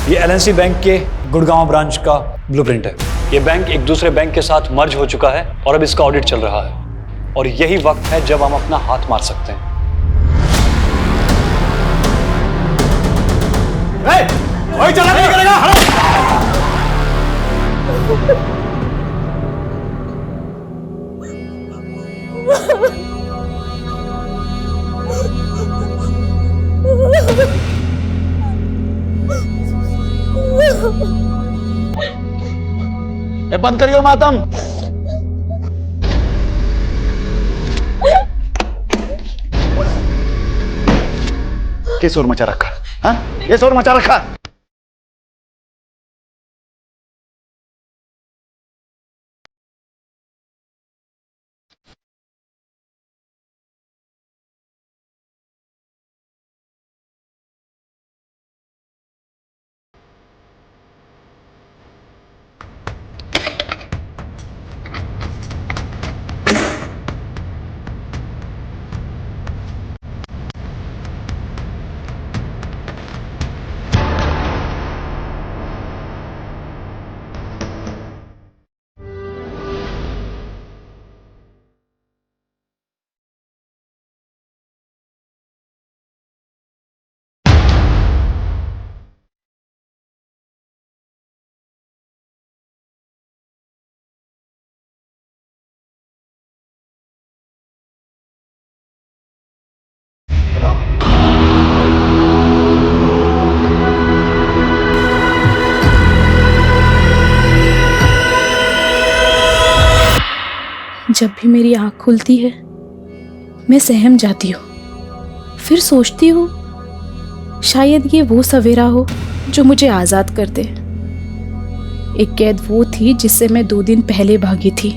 ये LNC bank के Gurgaon branch का ब्लूप्रिंट है। ये बैंक एक दूसरे बैंक के साथ मर्ज हो चुका है और अब इसका ऑडिट चल रहा है और यही वक्त है जब हम अपना हाथ मार सकते हैं। कोई चला नहीं करेगा। बंद करियो मातम। क्या शोर मचा रखा? हाँ, ये शोर मचा रखा। जब भी मेरी आँख खुलती है मैं सहम जाती हूँ। फिर सोचती हूँ शायद ये वो सवेरा हो जो मुझे आज़ाद कर दे। एक कैद वो थी जिससे मैं 2 दिन पहले भागी थी,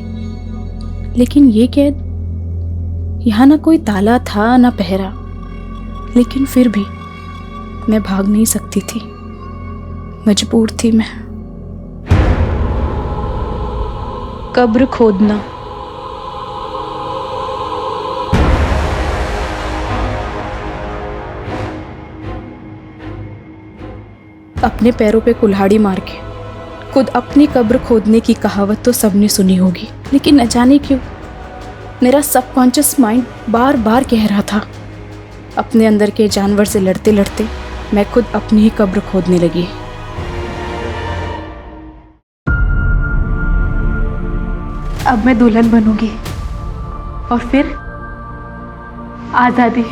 लेकिन ये कैद, यहाँ ना कोई ताला था ना पहरा, लेकिन फिर भी मैं भाग नहीं सकती थी, मजबूर थी मैं। कब्र खोदना। अपने पैरों पे कुल्हाड़ी मार के खुद अपनी कब्र खोदने की कहावत तो सबने सुनी होगी, लेकिन न जाने क्यों मेरा सबकॉन्शियस माइंड बार बार कह रहा था, अपने अंदर के जानवर से लड़ते लड़ते मैं खुद अपनी ही कब्र खोदने लगी। अब मैं दुल्हन बनूंगी और फिर आज़ादी।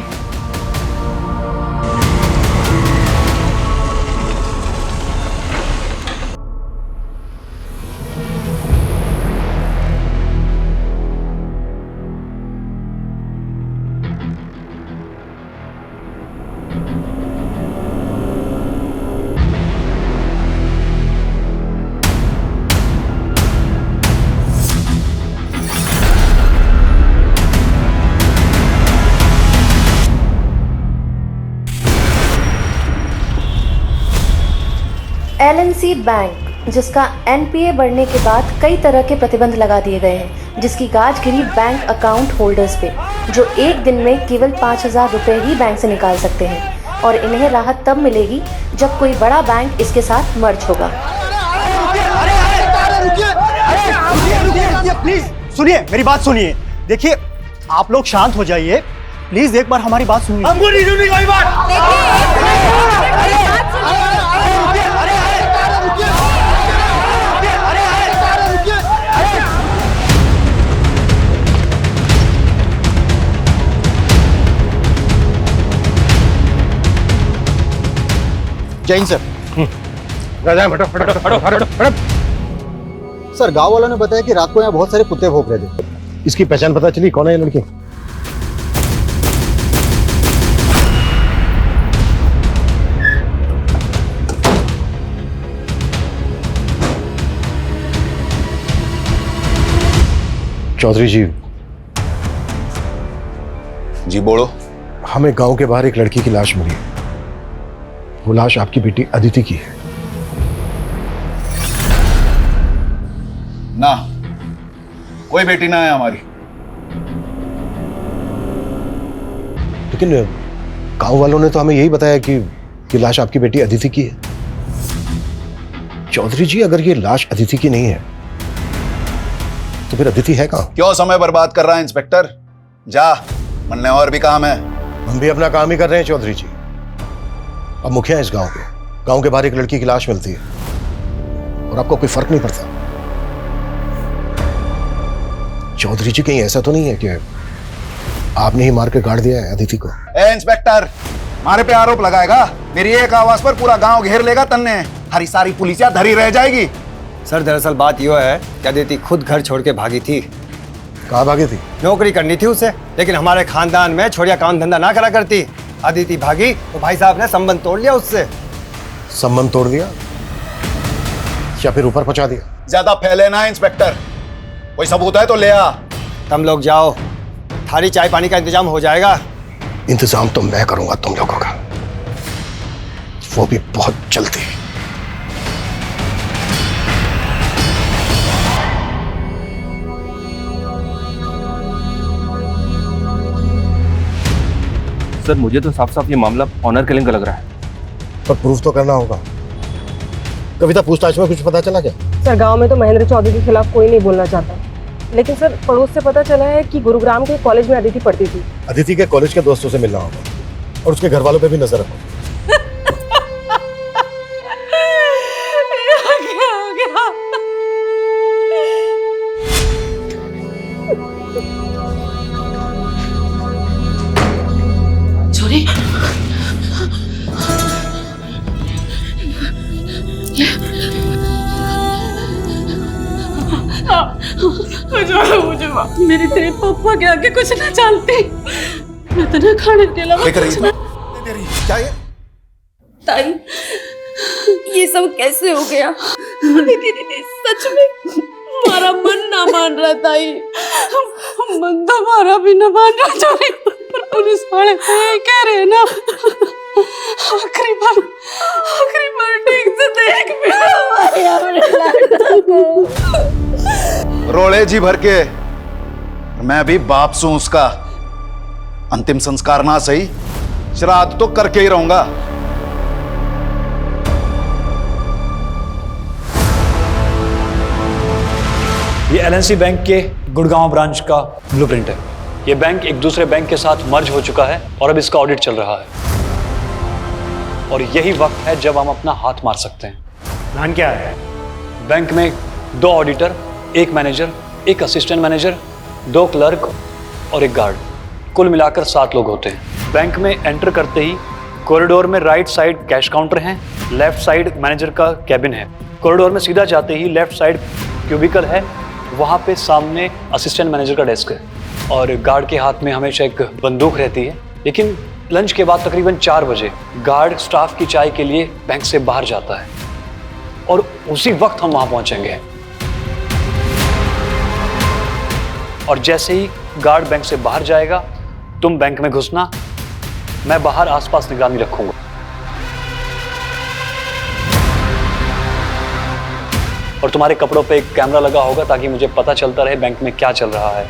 एलएनसी बैंक, जिसका एनपीए बढ़ने के बाद कई तरह के प्रतिबंध लगा दिए गए हैं, जिसकी गाज गिरी बैंक अकाउंट होल्डर्स पे, जो एक दिन में केवल 5,000 रुपये ही बैंक से निकाल सकते हैं, और इन्हें राहत तब मिलेगी जब कोई बड़ा बैंक इसके साथ मर्ज होगा। प्लीज सुनिए, मेरी बात सुनिए। देखिए, आप लोग शांत हो जाइए प्लीज, एक बार हमारी बात सुनिए। हमको नहीं सुननी कोई बात। जैन सर। सर, गांव वालों ने बताया कि रात को यहाँ बहुत सारे कुत्ते भौंक रहे थे। इसकी पहचान पता चली? कौन है ये लड़की? चौधरी जी। जी बोलो। हमें गांव के बाहर एक लड़की की लाश मिली। वो लाश आपकी बेटी अदिति की है। ना, कोई बेटी ना है हमारी। लेकिन गांव वालों ने तो हमें यही बताया कि लाश आपकी बेटी अदिति की है। चौधरी जी, अगर ये लाश अदिति की नहीं है तो फिर अदिति है कहाँ? क्यों समय बर्बाद कर रहा है इंस्पेक्टर? जा, मनने और भी काम है। हम भी अपना काम ही कर रहे हैं चौधरी जी। अब मुखिया है इस गांव के। गांव के बाहर एक लड़की की लाश मिलती है और आपको कोई फर्क नहीं पड़ता। चौधरी जी, कहीं ऐसा तो नहीं है कि आपने ही मार के गाड़ दिया है अदिति को? ए इंस्पेक्टर, मारे पे आरोप लगाएगा? मेरी एक आवाज पर पूरा गांव घेर लेगा तन्ने। हरी सारी पुलिसिया धरी रह जाएगी। सर दरअसल बात यह है कि अदिति खुद घर छोड़ के भागी थी। कहाँ भागी थी? नौकरी करनी थी उसे, लेकिन हमारे खानदान में छोड़िया काम धंधा ना करा करती। अदिति भागी तो भाई साहब ने संबंध तोड़ लिया उससे। संबंध तोड़ दिया या फिर ऊपर पहुंचा दिया? ज्यादा फैले ना इंस्पेक्टर, कोई सबूत है तो ले आ। तुम लोग जाओ, थाली चाय पानी का इंतजाम हो जाएगा। इंतजाम तो मैं करूंगा तुम लोगों का, वो भी बहुत जल्दी। सर मुझे तो साफ साफ ये मामला ऑनर किलिंग का लग रहा है। पर प्रूफ तो करना होगा। कविता, पूछताछ में कुछ पता चला क्या? सर गांव में तो महेंद्र चौधरी के खिलाफ कोई नहीं बोलना चाहता, लेकिन सर पड़ोस से पता चला है कि गुरुग्राम के कॉलेज में अदिति पढ़ती थी। अदिति के कॉलेज के दोस्तों से मिलना होगा और उसके घर वालों पे भी नजर रखो। छोरी मुझे मेरी तेरे पापा के आगे कुछ ना जानती। मैं तो ना खाने के अलावा कुछ ना। क्या ये? ताई, ये सब कैसे हो गया? दीदी सच में हमारा मन ना मान रहा ताई। मन तो हमारा भी ना मान रहा छोरी, पर पुलिस वाले कह रहे हैं ना आखिरी बार ठीक से देख भी हमारे लड़का को। रोले जी भर के मैं भी बाप सू उसका। अंतिम संस्कार ना सही, श्राद्ध तो करके ही रहूंगा। ये एलएनसी बैंक के गुड़गांव ब्रांच का ब्लूप्रिंट है। ये बैंक एक दूसरे बैंक के साथ मर्ज हो चुका है और अब इसका ऑडिट चल रहा है। और यही वक्त है जब हम अपना हाथ मार सकते हैं। प्लान क्या है? बैंक में 2 auditor, 1 manager, 1 assistant manager, 2 clerk और 1 गार्ड, कुल मिलाकर 7 लोग होते हैं। बैंक में एंटर करते ही कॉरिडोर में राइट साइड कैश काउंटर है, लेफ्ट साइड मैनेजर का कैबिन है। कॉरिडोर में सीधा जाते ही लेफ्ट साइड क्यूबिकल है, वहाँ पे सामने असिस्टेंट मैनेजर का डेस्क है और गार्ड के हाथ में हमेशा एक बंदूक रहती है। लेकिन लंच के बाद तकरीबन 4 बजे गार्ड स्टाफ की चाय के लिए बैंक से बाहर जाता है और उसी वक्त हम वहां पहुंचेंगे। और जैसे ही गार्ड बैंक से बाहर जाएगा, तुम बैंक में घुसना, मैं बाहर आसपास निगरानी रखूंगा। और तुम्हारे कपड़ों पे एक कैमरा लगा होगा ताकि मुझे पता चलता रहे बैंक में क्या चल रहा है।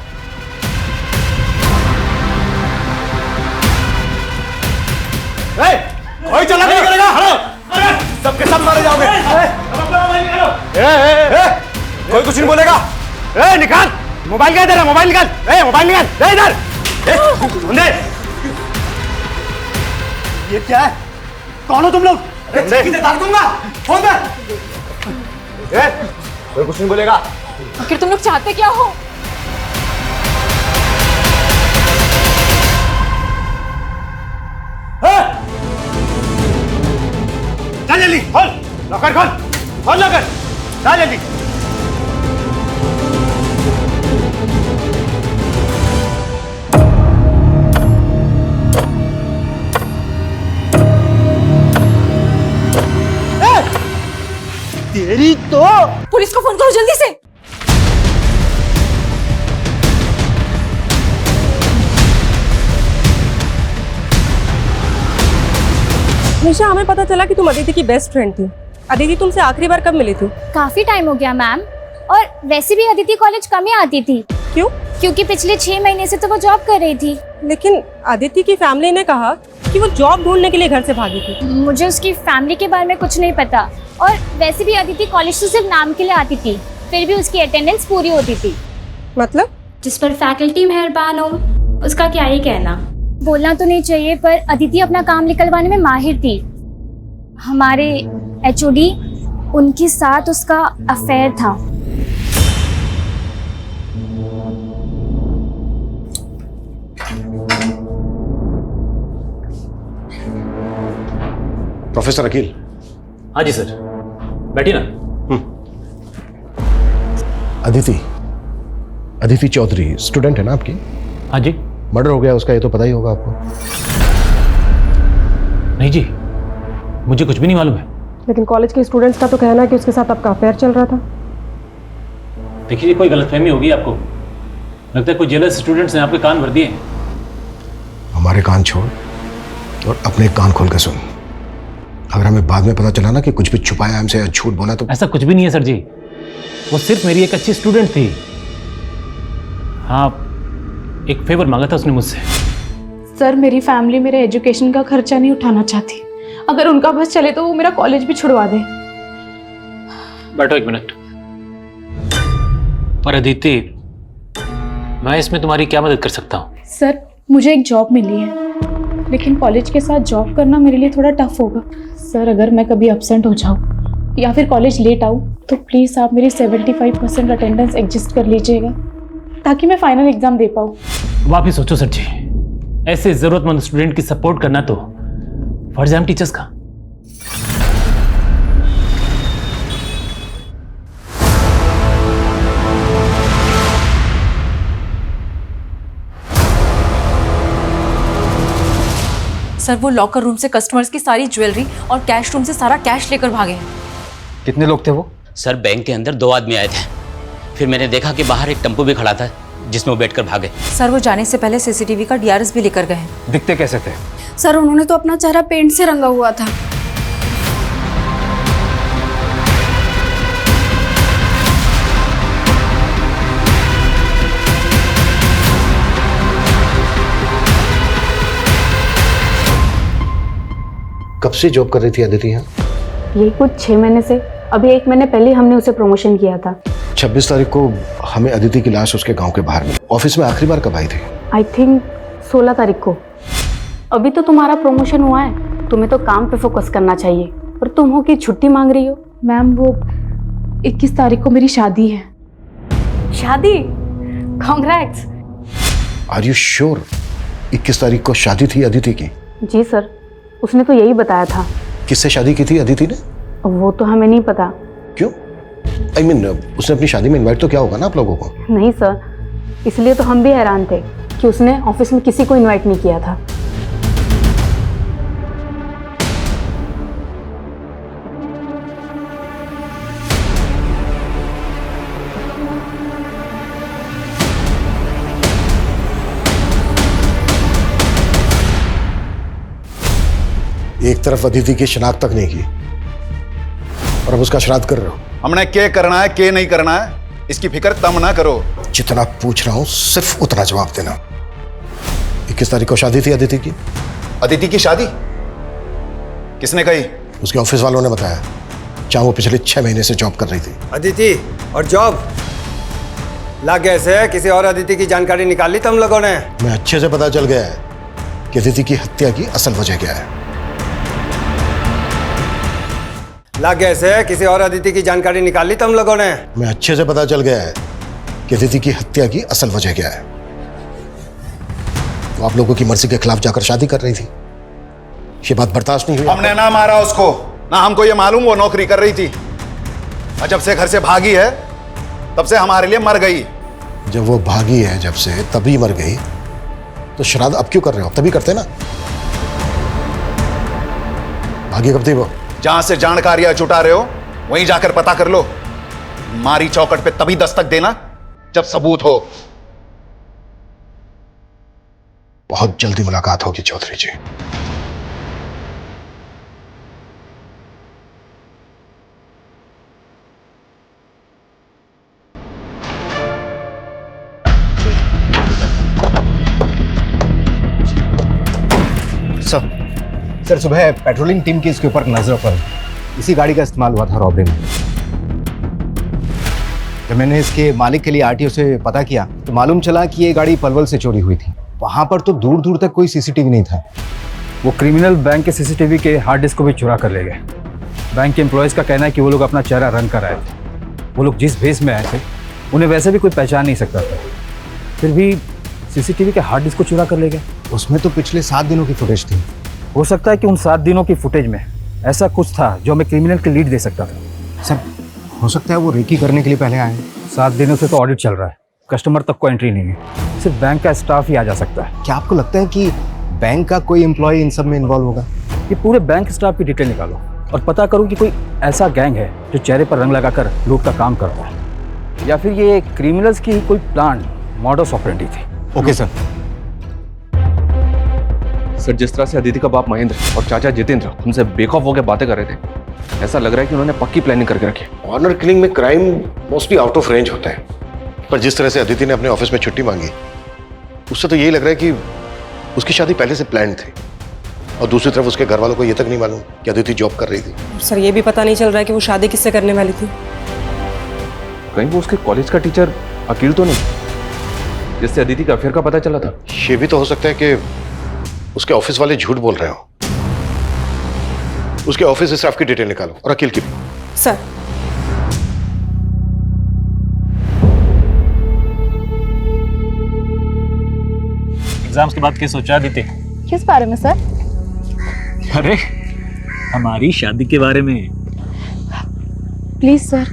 कोई चला नहीं करेगा। हेलो, सबके सब मारे जाओगे। कोई कुछ नहीं बोलेगा। निकाल मोबाइल, क्या इधर है? मोबाइल निकाल। मोबाइल निकाल इधर। ये क्या है? कौन हो तुम लोग? डाल दूंगा फोन पे। कोई कुछ नहीं बोलेगा। आखिर तुम लोग चाहते क्या हो? चल जल्दी खोल, लॉकर खोल, खोल लॉकर, चल जल्दी। तेरी तो पुलिस को फोन करो जल्दी से। निशा, हमें पता चला कि तुम अदिति की बेस्ट फ्रेंड थी। अदिति तुमसे आखिरी बार कब मिली थी? काफी टाइम हो गया मैम, और वैसे भी अदिति कॉलेज कम ही आती थी। क्यों? क्योंकि पिछले 6 महीने से तो वो जॉब कर रही थी। लेकिन अदिति की फैमिली ने कहा कि वो जॉब ढूंढने के लिए घर से भागी थी। मुझे उसकी फैमिली के बारे में कुछ नहीं पता, और वैसे भी अदिति कॉलेज तो सिर्फ नाम के लिए आती थी, फिर भी उसकी अटेंडेंस पूरी होती थी। मतलब? जिस पर फैकल्टी मेहरबान हो उसका क्या ही कहना। बोलना तो नहीं चाहिए, पर अदिति अपना काम निकलवाने में माहिर थी। हमारे एचओडी, उनके साथ उसका अफेयर था। प्रोफेसर अकील। हाँ जी सर, बैठिए ना। अदिति चौधरी स्टूडेंट है ना आपकी? हाँ जी। मर्डर हो गया उसका, ये तो पता ही होगा आपको। नहीं जी, मुझे कुछ भी नहीं मालूम है। लेकिन कॉलेज के स्टूडेंट्स का तो कहना है कि उसके साथ आपका अफेयर चल रहा था। देखिए, कोई गलतफहमी होगी आपको। लगता है कोई जेलस स्टूडेंट्स ने आपके कान भर दिए। हमारे कान छोड़ और अपने कान खोल के सुन। अगर हमें बाद में पता चला ना कि कुछ भी छुपाया हमसे या झूठ बोला तो। ऐसा कुछ भी नहीं है सर जी, वो सिर्फ मेरी एक अच्छी स्टूडेंट थी। हाँ, एक फेवर मांगा था उसने मुझसे। सर, मेरी फैमिली मेरे एजुकेशन का खर्चा नहीं उठाना चाहती। अगर उनका बस चले तो वो मेरा कॉलेज भी छुड़वा दे। बैठो एक मिनट। पर अदिति, मैं इसमें तुम्हारी क्या मदद कर सकता हूँ? सर, मुझे एक जॉब मिली है, लेकिन कॉलेज के साथ जॉब करना मेरे लिए थोड़ा टफ होगा। सर, अगर मैं कभी एब्सेंट हो जाऊँ या फिर कॉलेज लेट आऊँ तो प्लीज़ आप मेरी 75% अटेंडेंस एडजस्ट कर लीजिएगा, ताकि मैं फाइनल एग्जाम दे पाऊँ। वापिस सोचो सर जी, ऐसे जरूरतमंद स्टूडेंट की सपोर्ट करना तो फर्ज है हम टीचर्स का। सर, वो लॉकर रूम से कस्टमर्स की सारी ज्वेलरी और कैश रूम से सारा कैश लेकर भागे हैं। कितने लोग थे वो? सर, बैंक के अंदर 2 आदमी आए थे, फिर मैंने देखा कि बाहर एक टेम्पो भी खड़ा था जिसमें वो बैठकर भागे। सर, वो जाने से पहले सीसीटीवी का डीआरएस भी लेकर गए हैं। दिखते कैसे थे? सर, उन्होंने तो अपना चेहरा पेंट से रंगा हुआ था। कब से जॉब कर रही थी अदिति यहाँ? ये कुछ 6 महीने से। अभी 1 महीने पहले हमने उसे प्रमोशन किया था। 26 तारीख को हमें अदिति की लाश उसके गांव के बाहर मिली। ऑफिस में आखिरी बार कब आई थी? आई थिंक 16 तारीख को। अभी तो तुम्हारा प्रमोशन हुआ है, तुम्हें तो काम पे फोकस करना चाहिए, और तुम हो कि छुट्टी मांग रही हो। मैम, वो 21 तारीख को मेरी शादी है। शादी? कॉन्ग्रेट्स। आर यू श्योर 21 तारीख को शादी थी अदिति की? जी सर, उसने तो यही बताया था। किससे शादी की थी अदिति ने? वो तो हमें नहीं पता। क्यों? I mean, उसने अपनी शादी में इनवाइट तो किया होगा ना आप लोगों को? नहीं सर, इसलिए तो हम भी हैरान थे कि उसने ऑफिस में किसी को इनवाइट नहीं किया था। एक तरफ अदिति की शिनाख्त तक नहीं की और अब उसका श्राद्ध कर रहे हो। हमने क्या करना है, क्या नहीं करना है, इसकी फिक्र तम ना करो। जितना पूछ रहा हूं सिर्फ उतना जवाब देना। 21 तारीख को शादी थी अदिति की? अदिति की शादी किसने कही? उसके ऑफिस वालों ने बताया, जहां वो पिछले 6 महीने से जॉब कर रही थी। अदिति और जॉब लग गए से किसी और अदिति की जानकारी निकाल ली तुम लोगों ने? मैं अच्छे से पता चल गया है कि अदिति की हत्या की असल वजह क्या है। लग गए से किसी और अदिति की जानकारी निकाल ली तुम लोगों ने? मैं अच्छे से पता चल गया है कि अदिति की हत्या की असल वजह क्या है। वो आप लोगों की मर्जी के खिलाफ जाकर शादी कर रही थी। ये बात बर्दाश्त नहीं हुई। हमने ना मारा उसको, ना हमको ये मालूम वो नौकरी कर रही थी। और जब से घर से भागी है तब से हमारे लिए मर गई। जब वो भागी है जब से तभी मर गई, तो श्राद्ध अब क्यों कर रहे हो? तभी करते ना। भागी कब थी वो? जहां से जानकारियां जुटा रहे हो वहीं जाकर पता कर लो। मारी चौकट पे तभी दस्तक देना जब सबूत हो। बहुत जल्दी मुलाकात होगी चौधरी जी। सर सुबह पेट्रोलिंग टीम की इसके ऊपर नजर पर इसी गाड़ी का इस्तेमाल हुआ था रॉबरी में। जब मैंने इसके मालिक के लिए आरटीओ से पता किया तो मालूम चला कि ये गाड़ी पलवल से चोरी हुई थी। वहां पर तो दूर दूर तक कोई सीसीटीवी नहीं था। वो क्रिमिनल बैंक के सीसीटीवी के हार्ड डिस्क को भी चुरा कर ले गए। बैंक के एम्प्लॉयज़ का कहना है कि वो लोग अपना चेहरा रंग कर आए थे। वो लोग जिस भेस में आए थे उन्हें वैसे भी कोई पहचान नहीं सकता था, फिर भी सीसीटीवी के हार्ड डिस्क को चुरा कर ले गए। उसमें तो पिछले 7 दिनों की फुटेज थी। हो सकता है कि उन 7 दिनों की फुटेज में ऐसा कुछ था जो हमें क्रिमिनल की लीड दे सकता था। सर हो सकता है वो रेकी करने के लिए पहले आए। 7 दिनों से तो ऑडिट चल रहा है, कस्टमर तक को एंट्री नहीं है, सिर्फ बैंक का स्टाफ ही आ जा सकता है। क्या आपको लगता है कि बैंक का कोई एम्प्लॉय इन सब में इन्वॉल्व होगा? ये पूरे बैंक स्टाफ की डिटेल निकालो और पता करो कि कोई ऐसा गैंग है जो चेहरे पर रंग लगाकर लूट का काम करता है, या फिर ये क्रिमिनल्स की कोई प्लान मॉडस ऑपरेंडी थी। Okay sir. सर, जिस तरह से अदिति का बाप महेंद्र और चाचा जितेंद्र उनसे बेखौफ होकर बातें कर रहे थे, ऐसा लग रहा है कि उन्होंने पक्की प्लानिंग करके रखी। ऑनर किलिंग में crime mostly out of range होता है, पर जिस तरह से अदिति ने अपने ऑफिस में छुट्टी मांगी उससे तो यही लग रहा है कि उसकी शादी पहले से प्लान थी। और दूसरी तरफ उसके घर वालों को ये तक नहीं मालूम कि अदिति जॉब कर रही थी। सर ये भी पता नहीं चल रहा है कि वो शादी किससे करने वाली थी। कहीं वो उसके कॉलेज का टीचर अकील तो नहीं, जिससे अदिति का अफेयर का पता चला था? ये भी तो हो सकता है कि उसके ऑफिस वाले झूठ बोल रहे हो। उसके ऑफिस स्टाफ की डिटेल निकालो और अकील की भी। सर एग्जाम्स के बाद क्या सोचा अदिति? किस बारे में सर? अरे हमारी शादी के बारे में। प्लीज सर,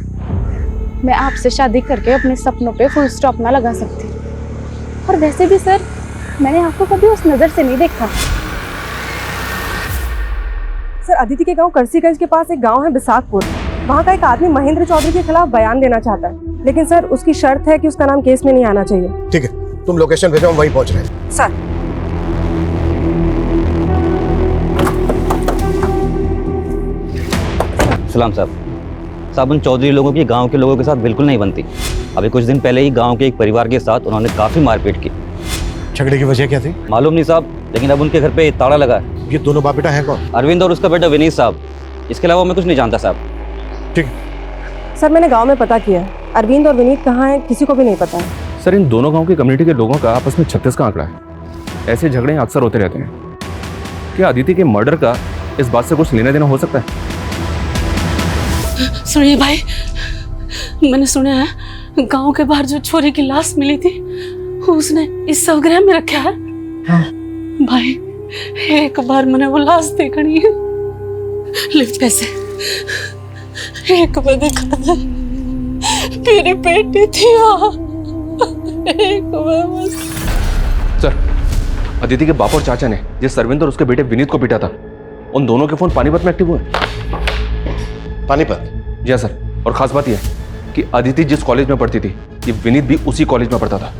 मैं आपसे शादी करके अपने सपनों पे फुल स्टॉप ना लगा सकती। और वैसे भी सर, मैंने आपको कभी उस नजर से नहीं देखा। सर अदिति के गांव करसीगंज के पास एक गांव है बिसातपुर। वहां का एक आदमी महेंद्र चौधरी के खिलाफ बयान देना चाहता है, लेकिन सर उसकी शर्त है कि उसका नाम केस में नहीं आना चाहिए। ठीक है, तुम लोकेशन भेजो, हम वहीं पहुंच रहे हैं। सर सलाम साहब, उन चौधरी लोगों की गांव के लोगों के साथ बिल्कुल नहीं बनती। अभी कुछ दिन पहले ही गांव के एक परिवार के साथ उन्होंने काफी मारपीट की। झगड़े की वजह क्या थी? मालूम नहीं साहब, लेकिन अब उनके घर पे ताला लगा है। ये दोनों बाप बेटा हैं कौन? अरविंद और उसका बेटा विनीत साहब। इसके अलावा मैं कुछ नहीं जानता साहब। ठीक। सर मैंने गांव में पता किया, अरविंद और विनीत कहाँ हैं किसी को भी नहीं पता है। सर, इन दोनों गांव की कम्युनिटी के लोगों का आपस में 36 का आंकड़ा है। ऐसे झगड़े अक्सर होते रहते हैं। क्या अदिति के मर्डर का इस बात से कुछ लेना देना हो सकता है? सुनिए भाई, मैंने सुना है गांव के बाहर जो छोरी की लाश मिली थी उसने इस शवगृह में रखा है। भाई एक बार मैंने वो लाश देखनी है। ले पैसे, एक बार देखा था मेरी बेटी थी वहाँ, एक बार बस। सर, अदिति के बाप और चाचा ने जिस अरविंद और उसके बेटे विनीत को पीटा था, उन दोनों के फोन पानीपत में एक्टिव हुए। पानीपत? जी हाँ सर, और खास बात यह है कि अदिति जिस कॉलेज में पढ़ती थी, ये विनीत भी उसी कॉलेज में पढ़ता था।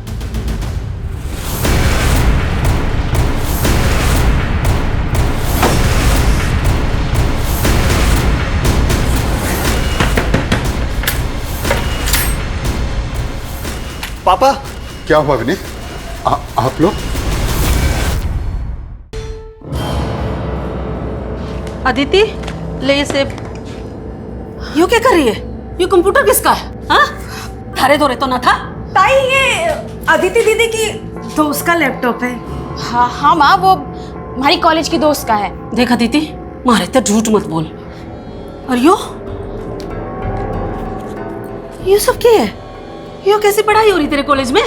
पापा। क्या हुआ विनीत? आप लोग? अदिति ले इसे। यू क्या कर रही है? ये कंप्यूटर किसका है? हाँ, थारे धोरे तो ना था। ताई ये अदिति दीदी की दोस्त का लैपटॉप है। हाँ हाँ माँ, वो हमारी कॉलेज की दोस्त का है। देख अदिति, मारे तो झूठ मत बोल। और यो सब क्या है? यो कैसी पढ़ाई हो रही तेरे कॉलेज में?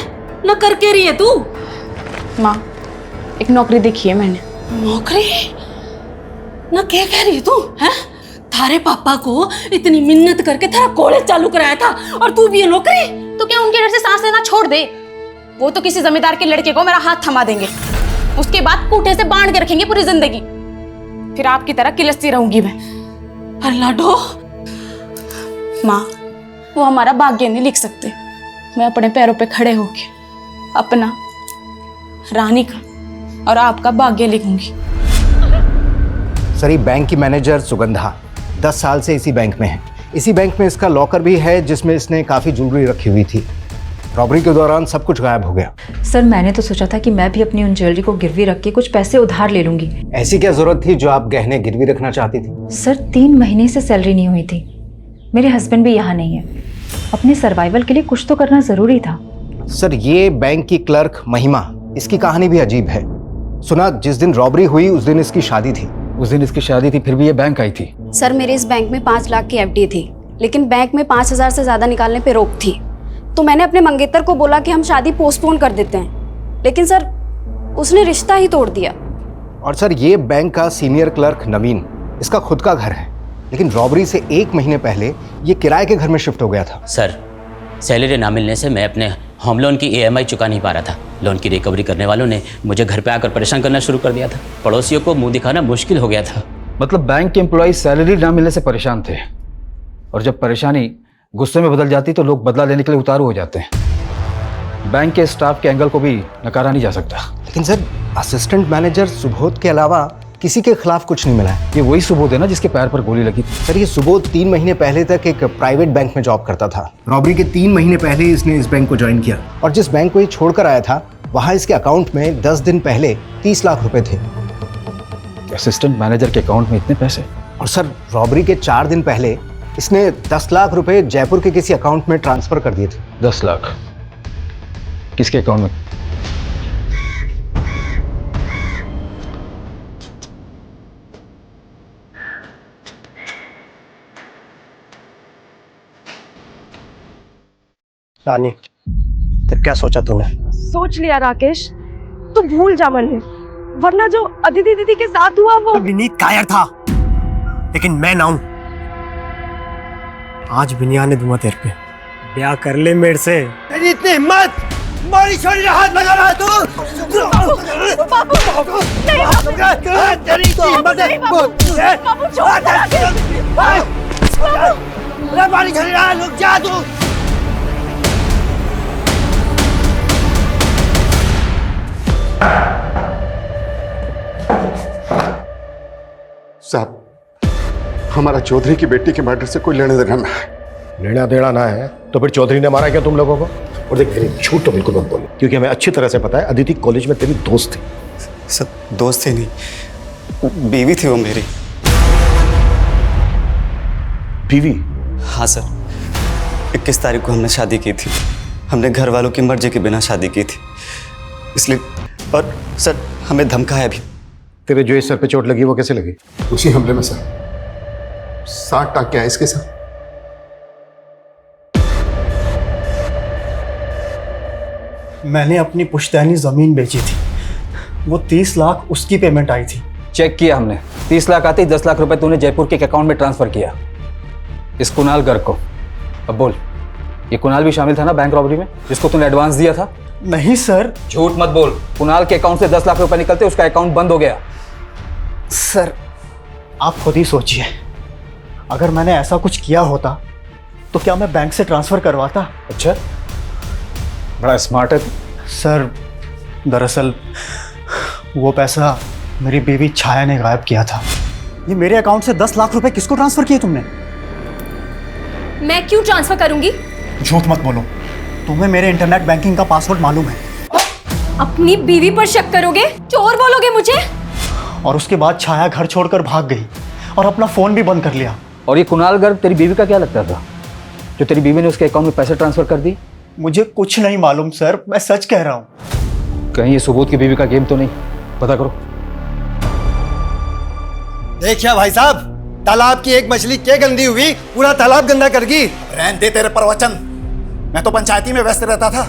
ना करके रही है तू? माँ, एक नौकरी देखी है मैंने। नौकरी? ना क्या कह रही है तू? हैं? थारे पापा को इतनी मिन्नत करके थारा कॉलेज चालू कराया था और तू भी ये नौकरी? तो क्या उनके डर से सांस लेना छोड़ दे? वो तो किसी जमींदार के लड़के को मेरा हाथ थमा देंगे, उसके बाद कूटे से बांध के रखेंगे पूरी जिंदगी। फिर आपकी तरह किलसती रहूंगी मैं। अरे लाडो। माँ, वो हमारा भाग्य नहीं लिख सकते। मैं अपने पैरों पे खड़े होके अपना, रानी का और आपका भाग्य लिखूंगी। सर, ये बैंक की मैनेजर सुगंधा 10 साल से इसी बैंक में है। इसी बैंक में इसका लॉकर भी है जिसमें इसने काफ़ी ज्वेलरी रखी हुई थी। रॉबरी के दौरान सब कुछ गायब हो गया। सर मैंने तो सोचा था कि मैं भी अपनी उन ज्वेलरी को गिरवी रख के कुछ पैसे उधार ले लूंगी। ऐसी क्या जरूरत थी जो आप गहने गिरवी रखना चाहती थी? सर 3 महीने से सैलरी नहीं हुई थी, मेरे हस्बैंड भी यहाँ नहीं है, अपने सर्वाइवल के लिए कुछ तो करना जरूरी था। सर ये बैंक की क्लर्क महिमा, इसकी कहानी भी अजीब है। सुना जिस दिन रॉबरी हुई उस दिन इसकी शादी थी। उस दिन इसकी शादी थी, फिर भी ये बैंक आई थी। सर मेरे इस बैंक में 5 लाख की एफडी थी, लेकिन बैंक में 5,000 से ज्यादा निकालने पे रोक थी। तो मैंने अपने मंगेतर को बोला कि हम शादी पोस्टपोन कर देते हैं, लेकिन सर उसने रिश्ता ही तोड़ दिया। और सर ये बैंक का सीनियर क्लर्क नवीन, इसका खुद का घर है, लेकिन रॉबरी से 1 महीने पहले ये किराए के घर में शिफ्ट हो गया था। सर सैलरी ना मिलने से मैं अपने होम लोन की EMI चुका नहीं पा रहा था। लोन की रिकवरी करने वालों ने मुझे घर पे आकर परेशान करना शुरू कर दिया था। पड़ोसियों को मुंह दिखाना मुश्किल हो गया था। मतलब बैंक के एम्प्लॉय सैलरी ना मिलने से परेशान थे, और जब परेशानी गुस्से में बदल जाती तो लोग बदला लेने के लिए उतारू हो जाते हैं। बैंक के स्टाफ के एंगल को भी नकारा नहीं जा सकता। लेकिन सर असिस्टेंट मैनेजर सुबोध के अलावा किसी के खिलाफ कुछ नहीं मिला है। ये वही सुबोध है ना जिसके पैर पर गोली लगी। सर ये सुबोध 3 महीने पहले तक एक प्राइवेट बैंक में जॉब करता था। रॉबरी के 3 महीने पहले इसने इस बैंक को ज्वाइन किया, और जिस बैंक को ये छोड़कर आया था वहां इसके अकाउंट में 10 दिन पहले 30 लाख रुपए थे। असिस्टेंट मैनेजर के अकाउंट में इतने पैसे? और सर रॉबरी के 4 दिन पहले इसने 10 लाख रुपए जयपुर के किसी अकाउंट में ट्रांसफर कर दिए थे। 10 लाख किसके अकाउंट में? रानी फिर क्या सोचा तूने? सोच लिया राकेश, तू भूल जा मन में, वरना जो अदिति दीदी के साथ हुआ वो। विनीत कायर था, लेकिन मैं ना हूं। आज बिनिया ने दूंगा तेरे पे। ब्याह कर ले मेरे से। तेरी इतनी हिम्मत, मारी छोरी ने हाथ लगा रहा है तू। बाबू नहीं, तेरी इतनी हिम्मत है। बाबू छोड़ दे। मारी छोरी रहा, रुक जा तू। साहब हमारा चौधरी की बेटी के मर्डर से कोई लेना देना ना है। लेना देना ना है तो फिर चौधरी ने मारा क्या तुम लोगों को? और देख मेरी झूठ तो बिल्कुल मत बोलो, क्योंकि हमें अच्छी तरह से पता है अदिति कॉलेज में तेरी दोस्त थी। सर दोस्त थी नहीं, बीवी थी वो मेरी। बीवी? हाँ सर, 21 तारीख को हमने शादी की थी। हमने घर वालों की मर्जी के बिना शादी की थी, इसलिए। और सर हमें धमकाया भी। तेरे जो इस सर पे चोट लगी वो कैसे लगी? उसी हमले में सर 60 टाँके हैं इसके साथ। मैंने अपनी पुश्तैनी जमीन बेची थी, वो 30 लाख उसकी पेमेंट आई थी। चेक किया हमने, 30 लाख आते ही 10 लाख रुपए तूने जयपुर के अकाउंट में ट्रांसफर किया इस कुणाल गर्ग को। अब बोल, ये कुणाल भी शामिल था ना बैंक रॉबरी में जिसको तूने एडवांस दिया था? नहीं सर। झूठ मत बोल। कुणाल के अकाउंट से 10 लाख रुपए निकलते उसका अकाउंट बंद हो गया। सर आप खुद ही सोचिए, अगर मैंने ऐसा कुछ किया होता तो क्या मैं बैंक से ट्रांसफर करवाता? अच्छा, बड़ा स्मार्ट है। सर दरअसल वो पैसा मेरी बीवी छाया ने गायब किया था। ये मेरे अकाउंट से 10 लाख रुपए किसको ट्रांसफर किए तुमने? मैं क्यों ट्रांसफर करूंगी? झूठ मत बोलो, तुम्हें मेरे इंटरनेट बैंकिंग का पासवर्ड मालूम है। अपनी बीवी पर शक करोगे? चोर बोलोगे मुझे? और उसके बाद छाया घर छोड़कर भाग गई और अपना फोन भी बंद कर लिया। और ये कुणाल गर्ग तेरी बीवी का क्या लगता था जो तेरी बीवी ने उसके अकाउंट में पैसे ट्रांसफर कर दी? मुझे कुछ नहीं मालूम सर, मैं सच कह रहा हूँ। कहीं ये सुबोध की बीवी का गेम तो नहीं? पता करो। देखिए भाई साहब, तालाब की एक मछली क्या गंदी हुई, पूरा तालाब गंदा कर गई। रहने दे तेरे प्रवचन, मैं तो पंचायती में व्यस्त रहता था,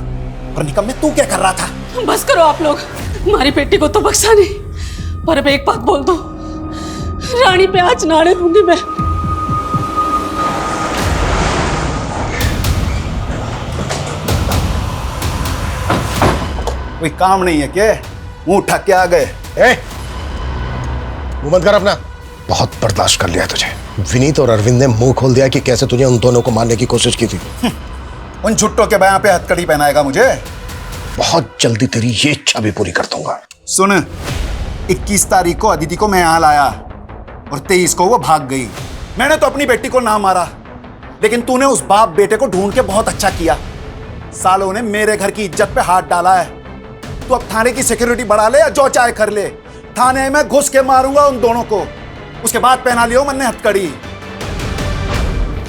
और निकम्मे तू क्या कर रहा था? बस करो आप लोग, हमारी बेटी को तो बख्शा नहीं, पर अब एक बात बोल दो, रानी पे आज नाड़े दूंगी मैं। कोई काम नहीं है क्या? मुंह उठा के आ गए। मुंह बंद कर अपना। बहुत बर्दाश्त कर लिया तुझे। विनीत और अरविंद ने मुंह खोल दिया कि कैसे तुझे उन दोनों को मारने की कोशिश की थी। उन छुट्टों के बयां पे हथकड़ी पहनाएगा मुझे? बहुत जल्दी तेरी ये इच्छा भी पूरी कर दूंगा। सुन, 21 तारीख को अदिति को मैं यहाँ लाया और 23 को वो भाग गई। मैंने तो अपनी बेटी को ना मारा, लेकिन तूने उस बाप बेटे को ढूंढ के बहुत अच्छा किया। सालों ने मेरे घर की इज्जत पे हाथ डाला है। तू अब थाने की सिक्योरिटी बढ़ा ले या जो चाहे कर ले, थाने में घुस के मारूंगा उन दोनों को, उसके बाद पहना लियो मैंने हथकड़ी।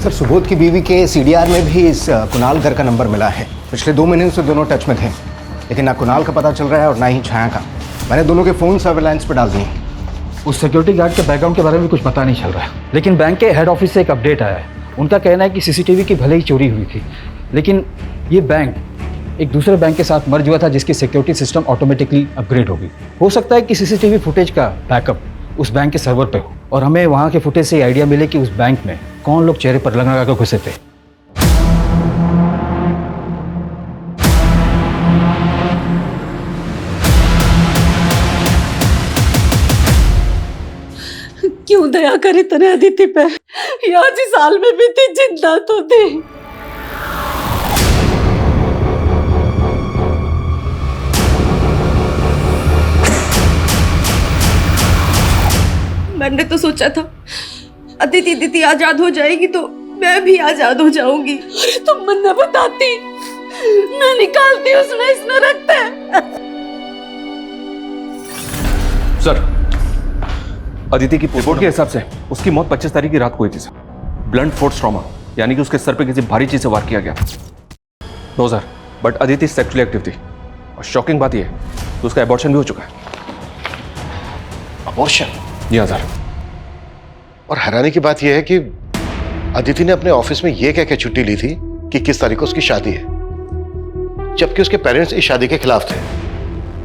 सर, सुबोध की बीवी के सीडीआर में भी इस कुणाल घर का नंबर मिला है। पिछले 2 महीने से दोनों टच में थे, लेकिन ना कुणाल का पता चल रहा है और ना ही छाया का। मैंने दोनों के फ़ोन सर्वेलांस पर डाल दिए। उस सिक्योरिटी गार्ड के बैकग्राउंड के बारे में कुछ पता नहीं चल रहा है, लेकिन बैंक के हेड ऑफिस से एक अपडेट आया है। उनका कहना है कि सीसीटीवी की भले ही चोरी हुई थी, लेकिन ये बैंक एक दूसरे बैंक के साथ मर्ज हुआ था जिसकी सिक्योरिटी सिस्टम ऑटोमेटिकली अपग्रेड हो गई। हो सकता है कि सीसीटीवी फुटेज का बैकअप उस बैंक के सर्वर पे हो और हमें वहाँ के फुटेज से आइडिया मिले कि उस बैंक में कौन लोग चेहरे पर लगा कर घुसे थे। क्यों दया करी तने अदिति पे? यार जी साल में भी थी जिंदा तो थी। मैंने तो सोचा था अदिति दीदी आजाद हो जाएगी तो मैं भी आजाद हो जाऊंगी। अरे तुम मन्ना बताती, मैं निकालती उसमें इसमें रखते हैं। सर, अदिति की रिपोर्ट के हिसाब से उसकी मौत 25 तारीख की रात को हुई थी सर। ब्लंट फोर्स ट्रॉमा, यानी कि उसके सर पे किसी भारी चीज से वार किया गया। No sir, but Aditi sexually active थी और शॉकिंग बात यह है कि उसका एबॉर्शन भी हो चुका है। अबॉर्शन? जी हाँ सर। और हैरानी की बात यह है कि अदिति ने अपने ऑफिस में यह कह के छुट्टी ली थी कि किस तारीख को उसकी शादी है, जबकि उसके पेरेंट्स इस शादी के खिलाफ थे।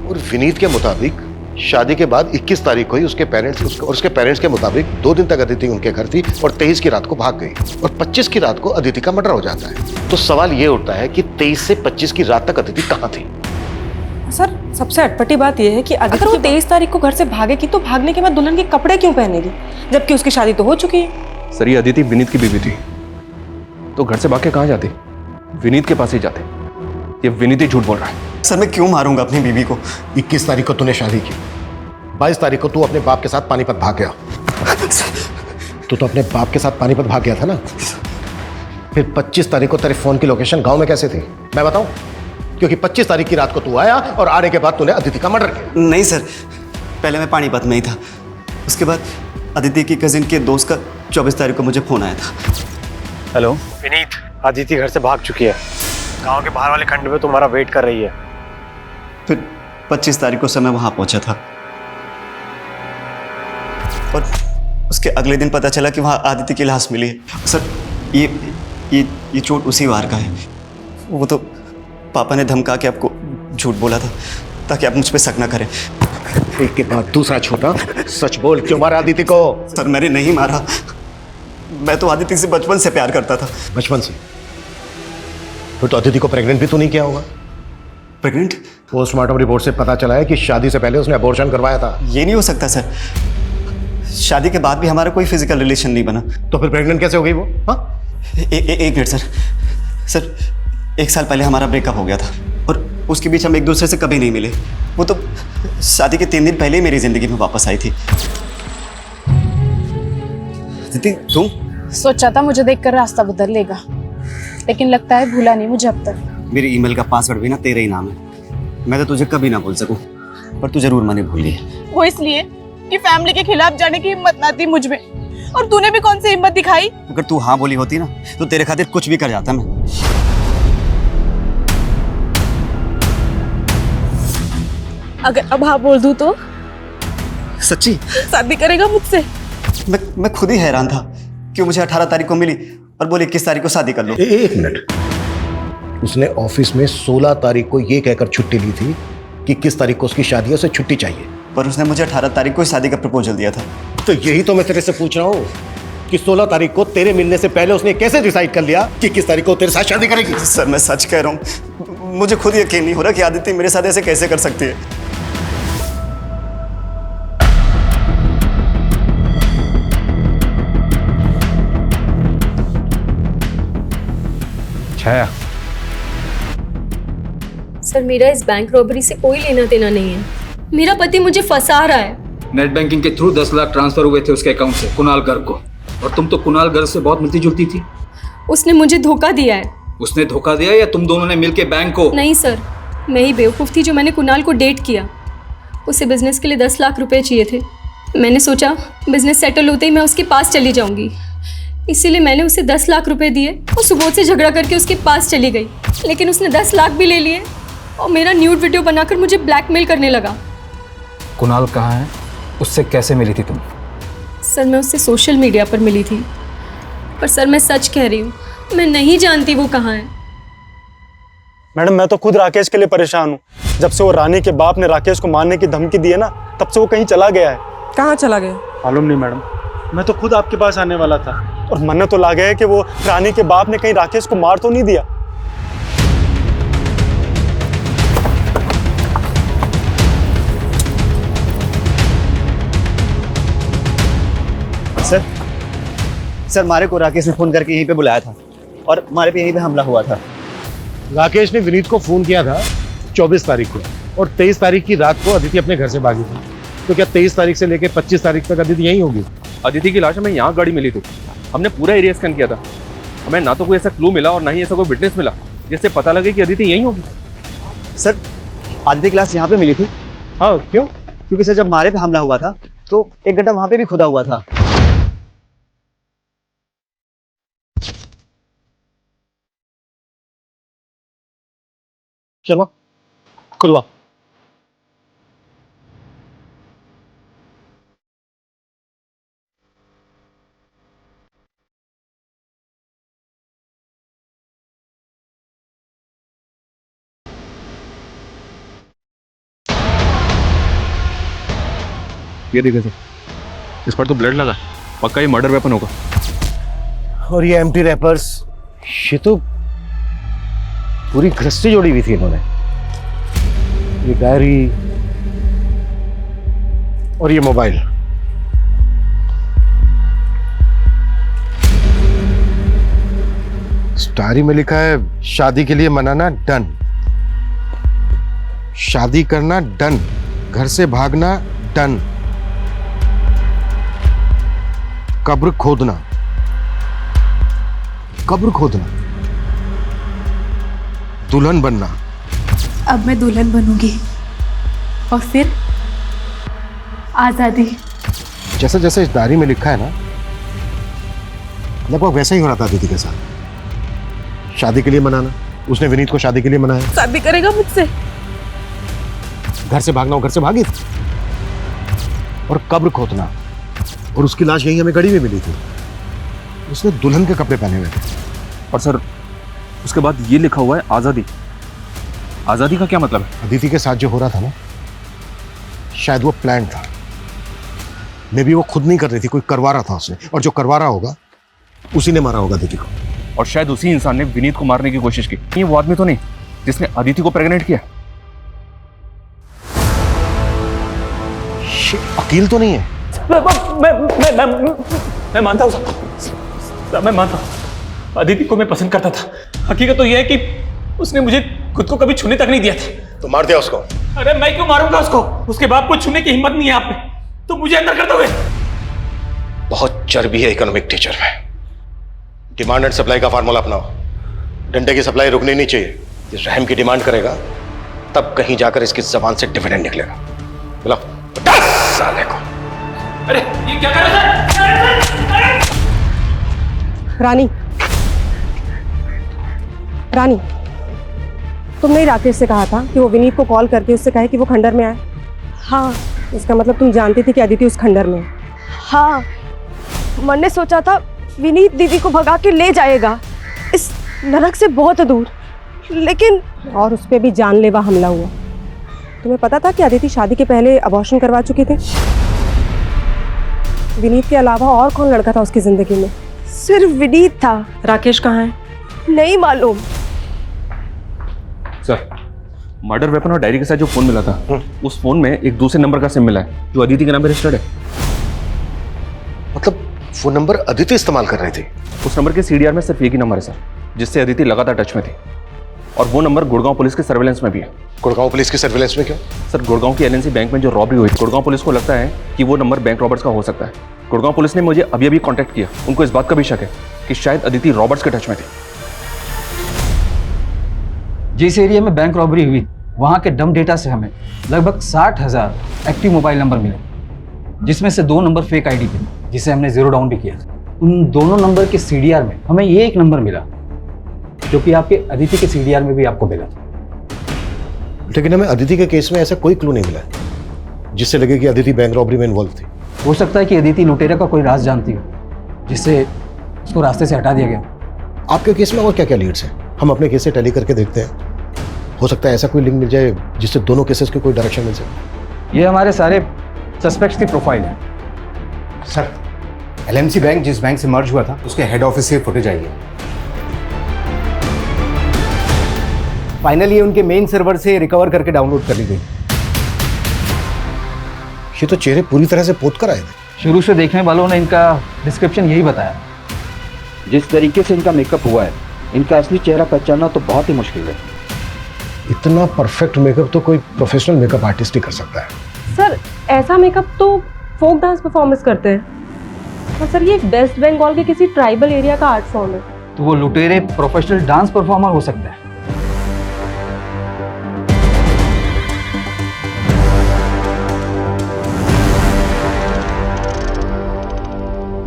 और विनीत के मुताबिक शादी के बाद 21 तारीख को ही उसके पेरेंट्स के मुताबिक 2 दिन तक अदिति उनके घर थी और 23 की रात को भाग गई और 25 की रात को अदिति का मर्डर हो जाता है। तो सवाल यह उठता है कि 23 से 25 की रात तक अदिति कहाँ थी? सर, सबसे अटपटी बात यह है कि अगर वो 23 तारीख को घर से भागेगी तो भागने के बाद दुल्हन के कपड़े क्यों पहनेगी, जबकि उसकी शादी तो हो चुकी है। सर, ये अदिति विनीत की बीवी थी, तो घर से भाग के कहाँ जाती? विनीत के पास ही जाते। ये विनीत ही झूठ बोल रहा है। सर, मैं क्यों मारूंगा अपनी बीवी को? 21 तारीख को तूने शादी की, 22 तारीख को तू अपने बाप के साथ पानीपत भाग गया। तू तो अपने बाप के साथ पानीपत भाग गया था ना? फिर 25 तारीख को तेरे फोन की लोकेशन गांव में कैसे थी मैं बताऊं? क्योंकि 25 तारीख की रात को तू आया और आने के बाद तूने अदिति का मर्डर किया। नहीं सर, पहले मैं पानीपत में ही था, उसके बाद अदिति की कजिन के दोस्त का 24 तारीख को मुझे फोन आया था। हेलो विनीत, अदिति घर से भाग चुकी है, गांव के बाहर वाले खंड में तुम्हारा वेट कर रही है। फिर 25 तारीख को समय वहां पहुंचा था और उसके अगले दिन पता चला कि वहां आदिति की लाश मिली है। सर, ये चोट उसी वार का है। वो तो पापा ने धमका के आपको झूठ बोला था ताकि आप मुझ पे शक ना करें। एक के बाद दूसरा छोटा सच बोल, क्यों मारा आदिति को? सर, मैंने नहीं मारा, मैं तो आदिति से बचपन से प्यार करता था। बचपन से? फिर तो अदिति को प्रेग्नेंट भी तू नहीं किया होगा। प्रेग्नेंट? पोस्टमार्टम रिपोर्ट से पता चला है कि शादी से पहले उसने अबॉर्शन करवाया था। ये नहीं हो सकता सर, शादी के बाद भी हमारा कोई फिजिकल रिलेशन नहीं बना। तो फिर प्रेग्नेंट कैसे हो गई वो? एक मिनट सर, 1 साल पहले हमारा ब्रेकअप हो गया था और उसके बीच हम एक दूसरे से कभी नहीं मिले। वो तो शादी के 3 दिन पहले ही मेरी जिंदगी में वापस आई थी। दीदी, तुम? सोचा था मुझे देखकर रास्ता बदल लेगा, लेकिन लगता है भूला नहीं मुझे अब तक। मेरी ईमेल का पासवर्ड भी ना तेरा ही नाम है। मैं तो तुझे कभी ना भूल सकूं, पर तू जरूर मैंने भूली है। वो इसलिए कि फैमिली के खिलाफ जाने की हिम्मत ना थी मुझ में, और तूने भी कौन सी हिम्मत दिखाई? अगर तू हाँ बोली होती ना तो तेरे खातिर कुछ भी कर जाता मैं। अगर अब हाँ बोल दूं तो? सच्ची? शादी करेगा मुझसे? मैं खुद ही हैरान था कि मुझे 18 तारीख को मिली और बोले 21 तारीख को शादी कर लो। एक मिनट, उसने ऑफिस में 16 तारीख को ये कहकर छुट्टी ली थी कि 21 तारीख को उसकी शादी है, उसे छुट्टी चाहिए। पर उसने मुझे 18 तारीख को शादी का प्रपोजल दिया था। तो यही तो मैं तेरे से पूछ रहा हूँ कि 16 तारीख को तेरे मिलने से पहले उसने कैसे डिसाइड कर लिया कि 21 तारीख को तेरे साथ शादी करेगी? सर, मैं सच कह रहा हूँ, मुझे खुद यकीन नहीं हो रहा कि आदित्य मेरे साथ ऐसे कैसे कर सकती है। छाया, सर, मेरा इस बैंक रॉबरी से कोई लेना देना नहीं है। मेरा पति मुझे फंसा रहा है। नेट बैंकिंग के थ्रू 10 लाख ट्रांसफर हुए थे उसके अकाउंट से कुणाल गर्ग को, और तुम तो कुणाल गर्ग से बहुत मिलती जुलती थी। उसने मुझे धोखा दिया है। उसने धोखा दिया या तुम दोनों ने मिलके बैंक को? नहीं सर, मैं ही बेवकूफ़ थी जो मैंने कुणाल को डेट किया। उसे बिजनेस के लिए 10 लाख रुपए चाहिए थे। मैंने सोचा बिजनेस सेटल होते ही मैं उसके पास चली जाऊंगी, इसीलिए मैंने उसे 10 लाख रुपए दिए और सुबोध से झगड़ा करके उसके पास चली गई। लेकिन उसने 10 लाख भी ले लिए और मेरा न्यूड वीडियो बनाकर मुझे ब्लैकमेल करने लगा। कुणाल कहाँ है? उससे कैसे मिली थी तुम? सर मैं उससे सोशल मीडिया पर मिली थी, पर सर मैं सच कह रही हूँ, मैं नहीं जानती वो कहाँ है। मैडम मैं तो खुद राकेश के लिए परेशान हूँ। जब से वो रानी के बाप ने राकेश को मारने की धमकी दी है ना, तब से वो कहीं चला गया है। कहाँ चला गया? मालूम नहीं मैडम, मैं तो खुद आपके पास आने वाला था और मन तो लगा है कि वो रानी के बाप ने कहीं राकेश को मार तो नहीं दिया। सर मारे को राकेश ने फोन करके यहीं पे बुलाया था और मारे पे यहीं पे हमला हुआ था। राकेश ने विनीत को फोन किया था 24 तारीख को और 23 तारीख की रात को अदिति अपने घर से भागी थी। तो क्या 23 तारीख से लेकर 25 तारीख तक अदिति यहीं होगी? अदिति की लाश हमें यहाँ गाड़ी मिली थी। हमने पूरा एरिया स्कैन किया था। हमें ना तो कोई ऐसा क्लू मिला और ना ही ऐसा कोई विटनेस मिला जिससे पता लगे कि अदिति यहीं होगी। सर आदिति की लाश यहाँ पे मिली थी। हाँ क्यों? क्योंकि सर जब मारे पे हमला हुआ था तो 1 घंटा वहां पे भी खुदा हुआ था। चलो खुलवा। ये देखिए सर, इस पर तो ब्लड लगा है। पक्का ये मर्डर वेपन होगा। और ये एम्प्टी रैपर्स, ये तो पूरी गृहस्थी जोड़ी हुई थी इन्होंने। ये डायरी और ये मोबाइल। इस डायरी में लिखा है शादी के लिए मनाना डन, शादी करना डन, घर से भागना डन, कब्र खोदना, कब्र खोदना, दुल्हन बनना। अब मैं दुल्हन बनूंगी और फिर आजादी। जैसे जैसे इस डायरी में लिखा है ना, लगभग वैसा ही हो रहा था अदिति के साथ। शादी के लिए मनाना, उसने विनीत को शादी के लिए मनाया। शादी करेगा मुझसे? घर से भागना, वो घर से भागी थी। और कब्र खोदना, और उसकी लाश यहीं हमें गड़ी में मिली थी। उसने दुल्हन के कपड़े पहने हुए थे। और सर उसके बाद ये लिखा हुआ है आज़ादी। आज़ादी का क्या मतलब है? अदिति के साथ जो हो रहा था ना, शायद वो प्लान था। मे बी वो खुद नहीं कर रही थी, कोई करवा रहा था उसने, और जो करवा रहा होगा उसी ने मारा होगा अदिति को। और शायद उसी इंसान ने विनीत को मारने की कोशिश की। ये वो आदमी तो नहीं जिसने अदिति को प्रेग्नेंट किया? वकील तो नहीं है? मैं मानता हूँ साहब, मैं मानता हूँ। अदिति को मैं पसंद करता था। हकीकत तो यह है कि उसने मुझे खुद को कभी छूने तक नहीं दिया था। तो मार दिया उसको? अरे मैं क्यों मारूंगा उसको? उसके बाप को छूने की हिम्मत नहीं है आप में, तो मुझे अंदर कर दोगे? बहुत चर्बी है इकोनॉमिक टीचर में। डिमांड एंड सप्लाई का फार्मूला अपनाओ। डंडे की सप्लाई रुकनी नहीं चाहिए। ये रहम की डिमांड करेगा तब कहीं जाकर इसकी जबान से डिविडेंड निकलेगा। बोला 10 साल को। अरे ये क्या कर रहे हैं? रानी, रानी, तुमने राकेश से कहा था कि वो विनीत को कॉल करके उससे कहे कि वो खंडर में आए। हाँ। इसका मतलब तुम जानती थी कि अदिति उस खंडर में है। हाँ, मैंने सोचा था विनीत दीदी को भगा के ले जाएगा इस नरक से बहुत दूर, लेकिन और उस पर भी जानलेवा हमला हुआ। तुम्हें पता था कि अदिति शादी के पहले अबॉर्शन करवा चुकी थी? विनीत के अलावा और कौन लड़का था उसकी जिंदगी में? सिर्फ विनीत था। राकेश कहाँ है? नहीं मालूम। सर मर्डर वेपन और डायरी के साथ जो फोन मिला था, उस फोन में एक दूसरे नंबर का सिम मिला है जो अदिति के नाम पे रजिस्टर्ड है। मतलब फोन नंबर अदिति इस्तेमाल कर रही थी? उस नंबर के सीडीआर में सिर्फ एक ही नंबर है सर, जिससे अदिति लगातार टच में थी। और वो नंबर गुड़गांव पुलिस के सर्वेलेंस में भी है। गुड़गांव पुलिस की सर्वेलेंस में क्यों? सर गुड़गांव की एलएनसी बैंक में जो रॉबरी हुई, गुड़गांव पुलिस को लगता है कि वो नंबर बैंक रॉबर्ट्स का हो सकता है। गुड़गांव पुलिस ने मुझे अभी अभी कांटेक्ट किया। उनको इस बात का भी शक है कि शायद अदिति रॉबर्ट्स के टच में थी। जिस एरिया में बैंक रॉबरी हुई वहाँ के डम डेटा से हमें लगभग 60,000 एक्टिव मोबाइल नंबर मिले, जिसमें से 2 नंबर फेक आईडी थे जिसे हमने जीरो डाउन भी किया था। उन दोनों नंबर के सीडीआर में हमें ये एक नंबर मिला जो कि आपके अदिति के सीडीआर में भी आपको मिला था। लेकिन हमें अदिति के केस में ऐसा कोई क्लू नहीं मिला जिससे लगे कि अदिति बैंक रॉबरी में इन्वॉल्व थी। हो सकता है कि अदिति लुटेरा का कोई राज जानती हो जिससे उसको रास्ते से हटा दिया गया। आपके केस में और क्या क्या लीड्स हैं? हम अपने केस से टैली करके देखते हैं, हो सकता है ऐसा कोई लिंक मिल जाए जिससे दोनों केसेस की कोई डायरेक्शन मिल सके। ये हमारे सारे सस्पेक्ट्स की प्रोफाइल है। सर, एलएमसी बैंक जिस बैंक से मर्ज हुआ था उसके हेड ऑफिस से फुटेज आई है। फाइनली उनके मेन सर्वर से रिकवर करके डाउनलोड कर ली गई। ये तो चेहरे पूरी तरह से पोत कर आए थे। शुरू से देखने वालों ने इनका डिस्क्रिप्शन यही बताया। जिस तरीके से इनका मेकअप हुआ है, इनका असली चेहरा पहचानना तो बहुत ही मुश्किल है। इतना परफेक्ट मेकअप तो कोई प्रोफेशनल मेकअप आर्टिस्ट ही कर सकता है। सर, ऐसा मेकअप तो फोक डांस परफॉर्मेंस करते हैं। और सर, ये वेस्ट बंगाल के किसी ट्राइबल एरिया का आर्ट फॉर्म है। तो वो लुटेरे प्रोफेशनल डांस परफॉर्मर हो सकते हैं।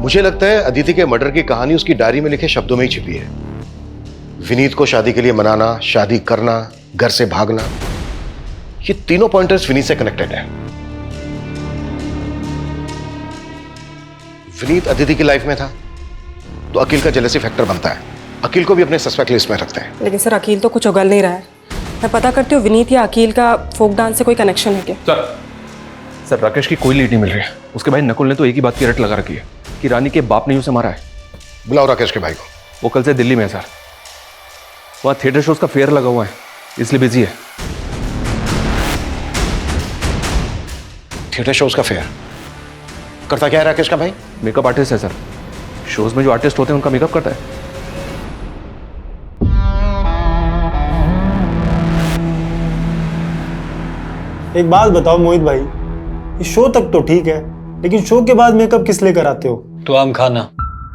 मुझे लगता है अदिति के मर्डर की कहानी उसकी डायरी में लिखे शब्दों में ही छिपी है। विनीत को शादी के लिए मनाना, शादी करना, घर से भागना, ये तीनों पॉइंटर्स विनीत से कनेक्टेड है। विनीत अदिति की लाइफ में था तो अकील का जेलसी फैक्टर बनता है। अकील को भी अपने सस्पेक्ट लिस्ट में रखते हैं। लेकिन सर, अकील तो कुछ उगल नहीं रहा है। मैं पता करती हूँ विनीत या अकील का फोक डांस से कोई कनेक्शन है क्या? सर राकेश की कोई लीड नहीं मिल रही है। उसके भाई नकुल ने तो एक ही बात की रट लगा रखी है कि रानी के बाप ने उसे मारा है। बुलाओ राकेश के भाई को। वो कल से दिल्ली में है सर। वहाँ थिएटर शोज का फेयर लगा हुआ है, इसलिए बिजी है। थिएटर शोज का फेयर करता क्या है राकेश का भाई? मेकअप आर्टिस्ट है सर। शोज में जो आर्टिस्ट होते हैं उनका मेकअप करता है। एक बात बताओ मोहित भाई, इस शो तक तो ठीक है, लेकिन शो के बाद मेकअप किस लिए कराते हो? तो आम खाना,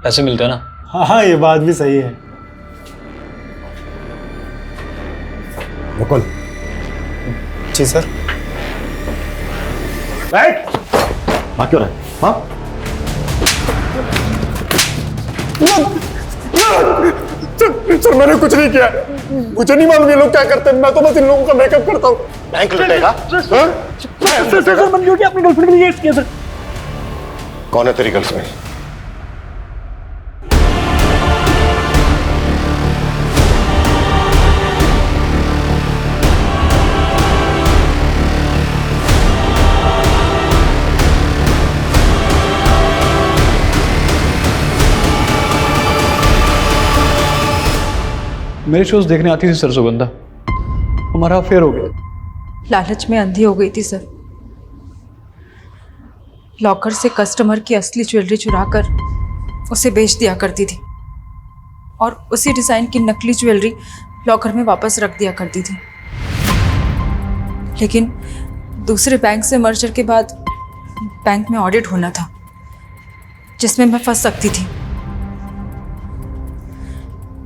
पैसे मिलते हैं ना। हाँ, ये बात भी सही है। नकुल। जी सर। बैठ। हाँ क्यों रहा? हाँ सर, मैंने कुछ नहीं किया। मुझे नहीं मालूम ये लोग क्या करते हैं। मैं तो बस इन लोगों का मेकअप करता हूँ। बैंक लुटेगा? सर, मैंने जो किया अपनी गर्लफ्रेंड के लिए किया सर। कौन है तेरी गर्लफ्रेंड? मेरे शोज देखने आती थी सर सुगंधा। हमारा अफेयर हो गया। लालच में अंधी हो गई थी सर। लॉकर से कस्टमर की असली ज्वेलरी चुराकर उसे बेच दिया करती थी और उसी डिज़ाइन की नकली ज्वेलरी लॉकर में वापस रख दिया करती थी। लेकिन दूसरे बैंक से मर्जर के बाद बैंक में ऑडिट होना था जिसमें मैं फंस सकती थी।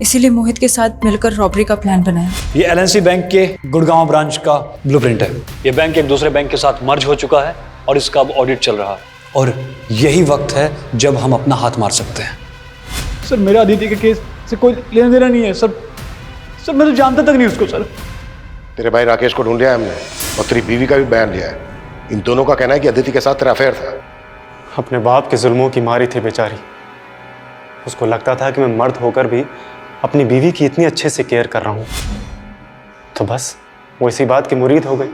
इसीलिए मोहित के साथ मिलकर रॉबरी का प्लान बनाया। ये एलएनसी बैंक के गुड़गांव ब्रांच का ब्लूप्रिंट है। ये बैंक एक दूसरे बैंक के साथ मर्ज हो चुका है और इसका अब ऑडिट चल रहा है और यही वक्त है जब हम अपना हाथ मार सकते हैं। सर, मेरा अदिति के केस से कोई लेना देना नहीं है सर। सर, मैं तो जानता तक नहीं उसको सर। तेरे भाई राकेश को ढूंढ लिया हमने और तेरी बीवी का भी बयान लिया है। इन दोनों का कहना है कि अदिति के साथ तेरा अफेयर था। अपने बाप के जुल्मों की मारी थी बेचारी। उसको लगता था कि मैं मर्द होकर भी अपनी बीवी की इतनी अच्छे से केयर कर रहा हूं, तो बस वो इसी बात की मुरीद हो गई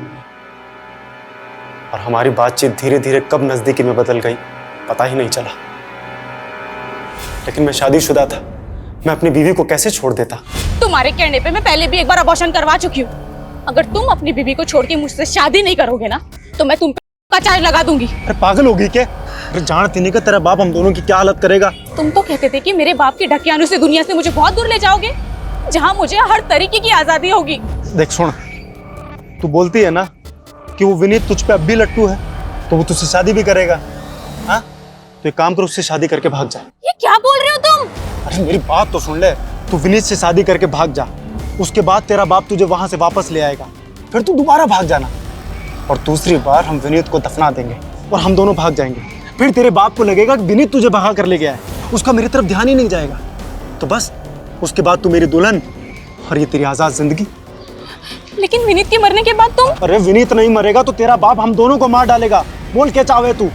और हमारी बातचीत धीरे धीरे कब नजदीकी में बदल गई पता ही नहीं चला। लेकिन मैं शादीशुदा था, मैं अपनी बीवी को कैसे छोड़ देता? तुम्हारे कहने पे मैं पहले भी एक बार अबॉर्शन करवा चुकी हूँ। अगर तुम अपनी बीवी को छोड़ के मुझसे शादी नहीं करोगे ना तो मैं तुम पे चार्ज लगा दूंगी। अरे पागल होगी क्या? अरे जानती नहीं कि तेरा बाप हम दोनों की क्या हालत करेगा। तुम तो कहते थे कि मेरे बाप के ढकियानों से दुनिया से मुझे बहुत दूर ले जाओगे, जहाँ मुझे हर तरीके की आजादी होगी। देख सुन, तू बोलती है ना कि वो विनीत तुझ पे अब भी लट्टू है, तो वो तुझसे शादी भी करेगा। हाँ, तो एक काम कर, उससे शादी करके भाग जा। ये क्या बोल रहे हो तुम? अरे मेरी बात तो सुन ले, तू विनीत से शादी करके भाग जा। उसके बाद तेरा बाप तुझे वहां से वापस ले आएगा, फिर तू दोबारा भाग जाना और दूसरी बार हम विनीत को दफना देंगे और हम दोनों भाग जाएंगे। फिर तेरे बाप को लगेगा कि विनीत तुझे भगा कर ले गया है, उसका मेरी तरफ ध्यान ही नहीं जाएगा। तो बस उसके बाद तू मेरी दुल्हन और ये तेरी आजाद जिंदगी। लेकिन विनीत के मरने के बाद तुम? अरे विनीत नहीं मरेगा तो तेरा बाप हम दोनों को मार डालेगा। बोल क्या चाहे तू।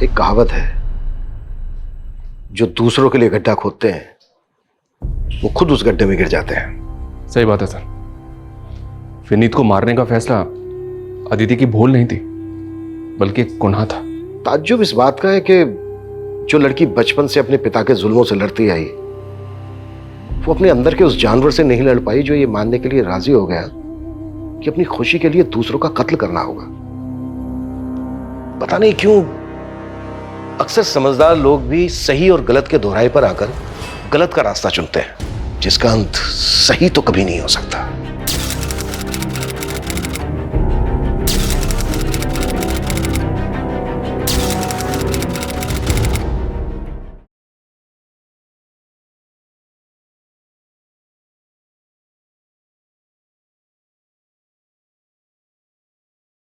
एक कहावत है, जो दूसरों के लिए गड्ढा खोदते हैं वो खुद उस गड्ढे में गिर जाते हैं। सही बात है सर। विनीत को मारने का फैसला अदिति की भूल नहीं थी, बल्कि एक गुनाह था। ताज्जुब इस बात का है कि जो लड़की बचपन से अपने पिता के जुल्मों से लड़ती आई, वो अपने अंदर के उस जानवर से नहीं लड़ पाई जो ये मानने के लिए राजी हो गया कि अपनी खुशी के लिए दूसरों का कत्ल करना होगा। पता नहीं क्यों अक्सर समझदार लोग भी सही और गलत के दोहराए पर आकर गलत का रास्ता चुनते हैं, जिसका अंत सही तो कभी नहीं हो सकता।